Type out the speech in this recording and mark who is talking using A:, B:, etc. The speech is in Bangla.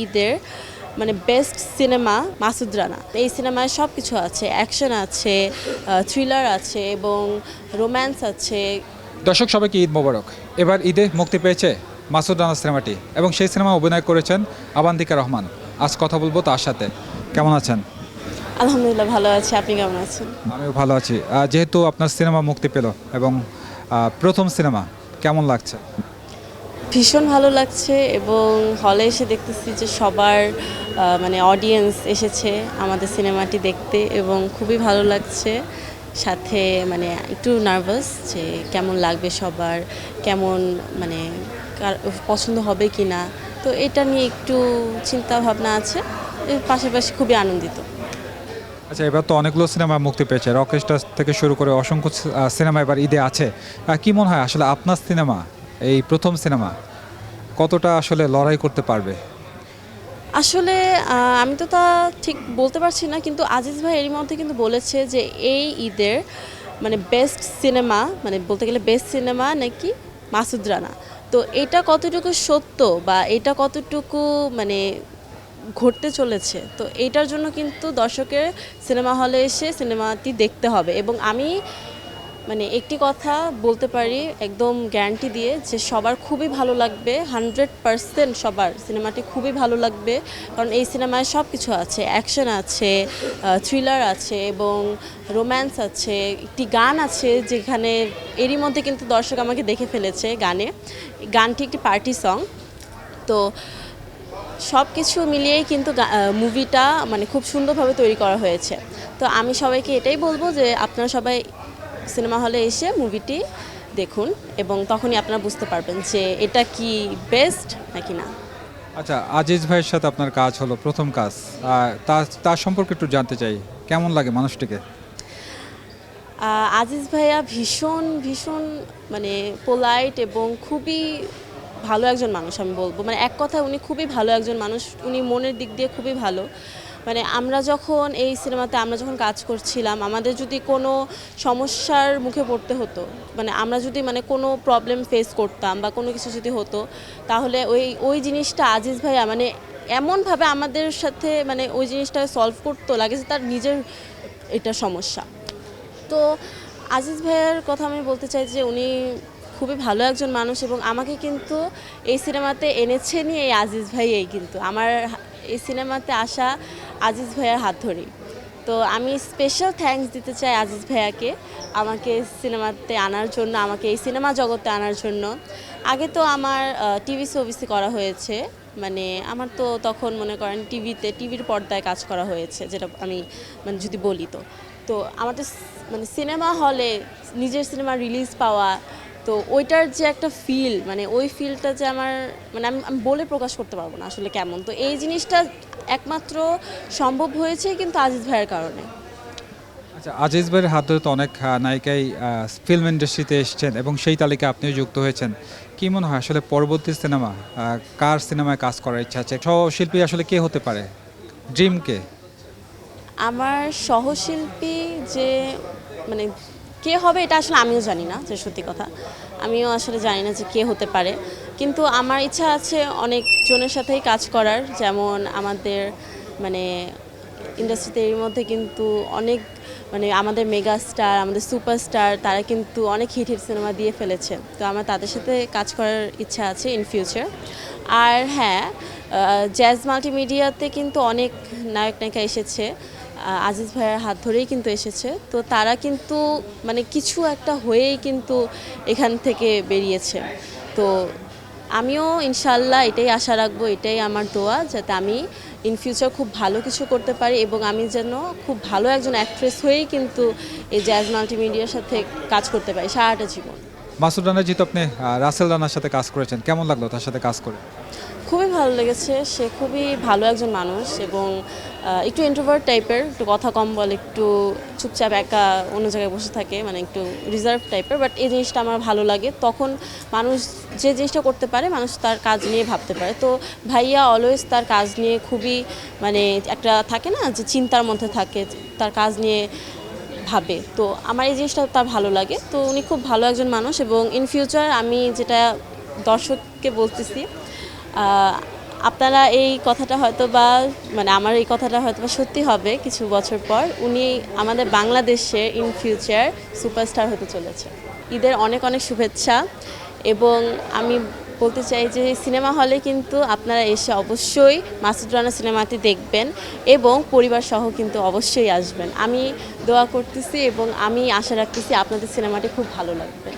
A: ঈদের মানে বেস্ট সিনেমা মাসুদ রানা। এই সিনেমায় সব কিছু আছে, অ্যাকশন আছে, থ্রিলার আছে এবং রোম্যান্স আছে।
B: দর্শক সবাইকে ঈদ মোবারক। এবার ঈদে মুক্তি পেয়েছে মাসুদ রানা সিনেমাটি এবং সেই সিনেমা অভিনয় করেছেন আবান্তিকা রহমান। আজ কথা বলবো তার সাথে। কেমন আছেন?
A: আলহামদুলিল্লাহ ভালো আছি, আপনি কেমন আছেন?
B: আমিও ভালো আছি। যেহেতু আপনার সিনেমা মুক্তি পেল এবং প্রথম সিনেমা, কেমন লাগছে?
A: ভীষণ ভালো লাগছে এবং হলে এসে দেখতেছি যে সবার মানে অডিয়েন্স এসেছে আমাদের সিনেমাটি দেখতে এবং খুবই ভালো লাগছে। সাথে মানে একটু নার্ভাস যে কেমন লাগবে সবার, কেমন মানে পছন্দ হবে কি না। তো এটা নিয়ে একটু চিন্তা ভাবনা আছে, এর পাশাপাশি খুবই আনন্দিত।
B: আচ্ছা, এবার তো অনেকগুলো সিনেমা মুক্তি পেয়েছে, রকস্টার থেকে শুরু করে অসংখ্য সিনেমা এবার ঈদে আছে। কি মনে হয় আসলে আপনার সিনেমা, এই প্রথম সিনেমা, কতটা আসলে লড়াই করতে পারবে?
A: আসলে আমি তো তা ঠিক বলতে পারছি না, কিন্তু আজিজ ভাই এরই মধ্যে কিন্তু বলেছে যে এই ঈদের মানে বেস্ট সিনেমা, মানে বলতে গেলে বেস্ট সিনেমা নাকি মাসুদ রানা। তো এটা কতটুকু সত্য বা এটা কতটুকু মানে ঘটতে চলেছে, তো এইটার জন্য কিন্তু দর্শকের সিনেমা হলে এসে সিনেমাটি দেখতে হবে। এবং আমি মানে একটি কথা বলতে পারি একদম গ্যারান্টি দিয়ে যে সবার খুবই ভালো লাগবে, 100% সবার সিনেমাটি খুবই ভালো লাগবে। কারণ এই সিনেমায় সব কিছু আছে, অ্যাকশন আছে, থ্রিলার আছে এবং রোম্যান্স আছে, একটি গান আছে যেখানে এরই মধ্যে কিন্তু দর্শক আমাকে দেখে ফেলেছে গানে। গানটি একটি পার্টি সং। তো সব কিছু মিলিয়েই কিন্তু মুভিটা মানে খুব সুন্দরভাবে তৈরি করা হয়েছে। তো আমি সবাইকে এটাই বলবো যে আপনারা সবাই সিনেমা হলে এসে মুভিটি দেখুন এবং তখনই আপনারা বুঝতে পারবেন যে এটা কি বেস্ট নাকি না।
B: আচ্ছা, আজিজ ভাইয়ের সাথে আপনার কাজ হলো প্রথম কাজ, তার তার সম্পর্কে একটু জানতে চাই, কেমন লাগে মানুষটিকে?
A: আজিজ ভাইয়া ভীষণ ভীষণ মানে পোলাইট এবং খুবই ভালো একজন মানুষ। আমি বলবো মানে এক কথায় উনি খুবই ভালো একজন মানুষ, উনি মনের দিক দিয়ে খুবই ভালো। মানে আমরা যখন এই সিনেমাতে আমরা যখন কাজ করছিলাম, আমাদের যদি কোনো সমস্যার মুখে পড়তে হতো, মানে আমরা যদি মানে কোনো প্রবলেম ফেস করতাম বা কোনো কিছু যদি হতো, তাহলে ওই জিনিসটা আজিজ ভাইয়া মানে এমনভাবে আমাদের সাথে মানে ওই জিনিসটা সলভ করতো, লাগে যে তার নিজের এটা সমস্যা। তো আজিজ ভাইয়ের কথা আমি বলতে চাই যে উনি খুবই ভালো একজন মানুষ এবং আমাকে কিন্তু এই সিনেমাতে এনেছেনই এই আজিজ ভাইয়াই। কিন্তু আমার এই সিনেমাতে আসা আজিজ ভাইয়ার হাত ধরেই। তো আমি স্পেশাল থ্যাঙ্কস দিতে চাই আজিজ ভাইয়াকে আমাকে সিনেমাতে আনার জন্য, আমাকে এই সিনেমা জগতে আনার জন্য। আগে তো আমার টিভি শোবিসি করা হয়েছে, মানে আমার তো তখন মনে করেন টিভির পর্দায় কাজ করা হয়েছে, যেটা আমি মানে যদি বলি তো আমার তো মানে সিনেমা হলে নিজের সিনেমা রিলিজ পাওয়া, তো ওইটার যে একটা ফিল, মানে ওই ফিলটা যে আমার মানে আমি বলে প্রকাশ করতে পারবো না আসলে কেমন। তো এই জিনিসটা একমাত্র সম্ভব হয়েছে কিন্তু আজিজ ভাইয়ের কারণে।
B: আচ্ছা, আজিজ ভাইয়ের হাত ধরে তো অনেক নায়িকাই ফিল্ম ইন্ডাস্ট্রিতে এসেছেন এবং সেই তালিকায় আপনিও যুক্ত হয়েছেন। কি মনে হয় আসলে পরবর্তী সিনেমা, কার সিনেমায় কাজ করার ইচ্ছা আছে? সহশিল্পী আসলে কে হতে পারে, ড্রিম কে?
A: আমার সহশিল্পী যে মানে কে হবে এটা আসলে আমিও জানি না, যে সত্যি কথা আমিও আসলে জানি না যে কে হতে পারে। কিন্তু আমার ইচ্ছা আছে অনেকজনের সাথেই কাজ করার, যেমন আমাদের মানে ইন্ডাস্ট্রিতে এর মধ্যে কিন্তু অনেক মানে আমাদের মেগা স্টার, আমাদের সুপারস্টার, তারা কিন্তু অনেক হিট হিট সিনেমা দিয়ে ফেলেছে। তো আমার তাদের সাথে কাজ করার ইচ্ছা আছে ইন ফিউচার। আর হ্যাঁ, জ্যাজ মাল্টিমিডিয়াতে কিন্তু অনেক নায়ক নায়িকা এসেছে, আজিজ ভাইয়ের হাত ধরেই কিন্তু এসেছে। তো তারা কিন্তু মানে কিছু একটা হয়েই কিন্তু এখান থেকে বেরিয়েছে। তো আমিও ইনশাল্লাহ এটাই আশা রাখবো, এটাই আমার দোয়া, যাতে আমি ইন ফিউচার খুব ভালো কিছু করতে পারি এবং আমি যেন খুব ভালো একজন অ্যাক্ট্রেস হয়েই কিন্তু এই জ্যাজ মাল্টিমিডিয়ার সাথে কাজ করতে পারি সারাটা জীবন।
B: মাসুদ রানা, যেহেতু আপনি রাসেল রানার সাথে কাজ করেছেন, কেমন লাগলো তার সাথে কাজ করে?
A: খুবই ভালো লেগেছে, সে খুবই ভালো একজন মানুষ এবং একটু ইন্ট্রোভার্ট টাইপের, একটু কথা কম বলে, একটু চুপচাপ একা অন্য জায়গায় বসে থাকে, মানে একটু রিজার্ভ টাইপের। বাট এই জিনিসটা আমার ভালো লাগে, তখন মানুষ যে জিনিসটা করতে পারে মানুষ তার কাজ নিয়ে ভাবতে পারে। তো ভাইয়া অলওয়েজ তার কাজ নিয়ে খুবই মানে একটা থাকে না যে চিন্তার মধ্যে থাকে, তার কাজ নিয়ে ভাবে। তো আমার এই জিনিসটা তার ভালো লাগে। তো উনি খুব ভালো একজন মানুষ এবং ইন ফিউচার আমি যেটা দর্শককে বলতেছি, আপনারা এই কথাটা হয়তো বা মানে আমার এই কথাটা হয়তো বা সত্যি হবে কিছু বছর পর, উনি আমাদের বাংলাদেশে ইন ফিউচার সুপারস্টার হতে চলেছে। ঈদের অনেক অনেক শুভেচ্ছা, এবং আমি বলতে চাই যে সিনেমা হলে কিন্তু আপনারা এসে অবশ্যই মাসুদ রানা সিনেমাটি দেখবেন এবং পরিবার সহ কিন্তু অবশ্যই আসবেন। আমি দোয়া করতেছি এবং আমি আশা রাখতেছি আপনাদের সিনেমাটি খুব ভালো লাগবে।